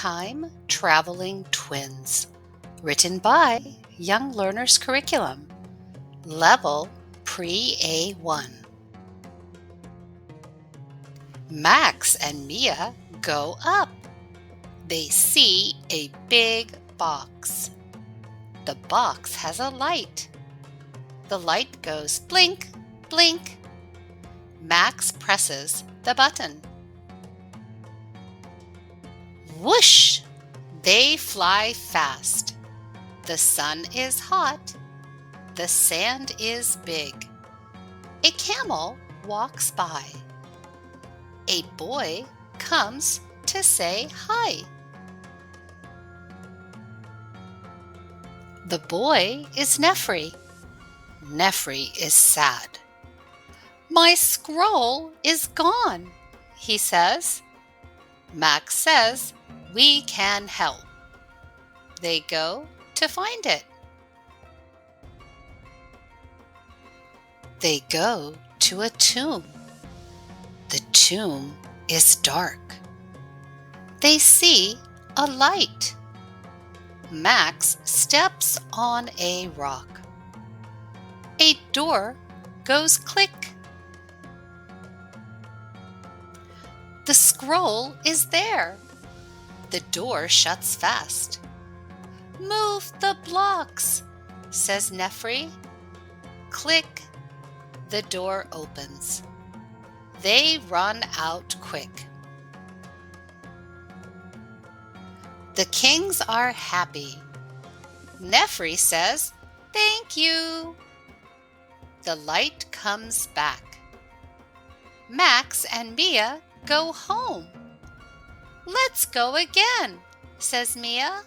Time Traveling Twins. Written by Young Learners Curriculum. Level Pre-A1. Max and Mia go up. They see a big box. The box has a light. The light goes blink, blink. Max presses the button. Whoosh! They fly fast. The sun is hot. The sand is big. A camel walks by. A boy comes to say hi. The boy is Nefri. Nefri is sad. My scroll is gone, he says. Max says, we can help. They go to find it. They go to a tomb. The tomb is dark. They see a light. Max steps on a rock. A door goes click. The scroll is there. The door shuts fast. Move the blocks, says Nefri. Click. The door opens. They run out quick. The kings are happy. Nefri says, thank you. The light comes back. Max and Mia go home. Let's go again, says Mia.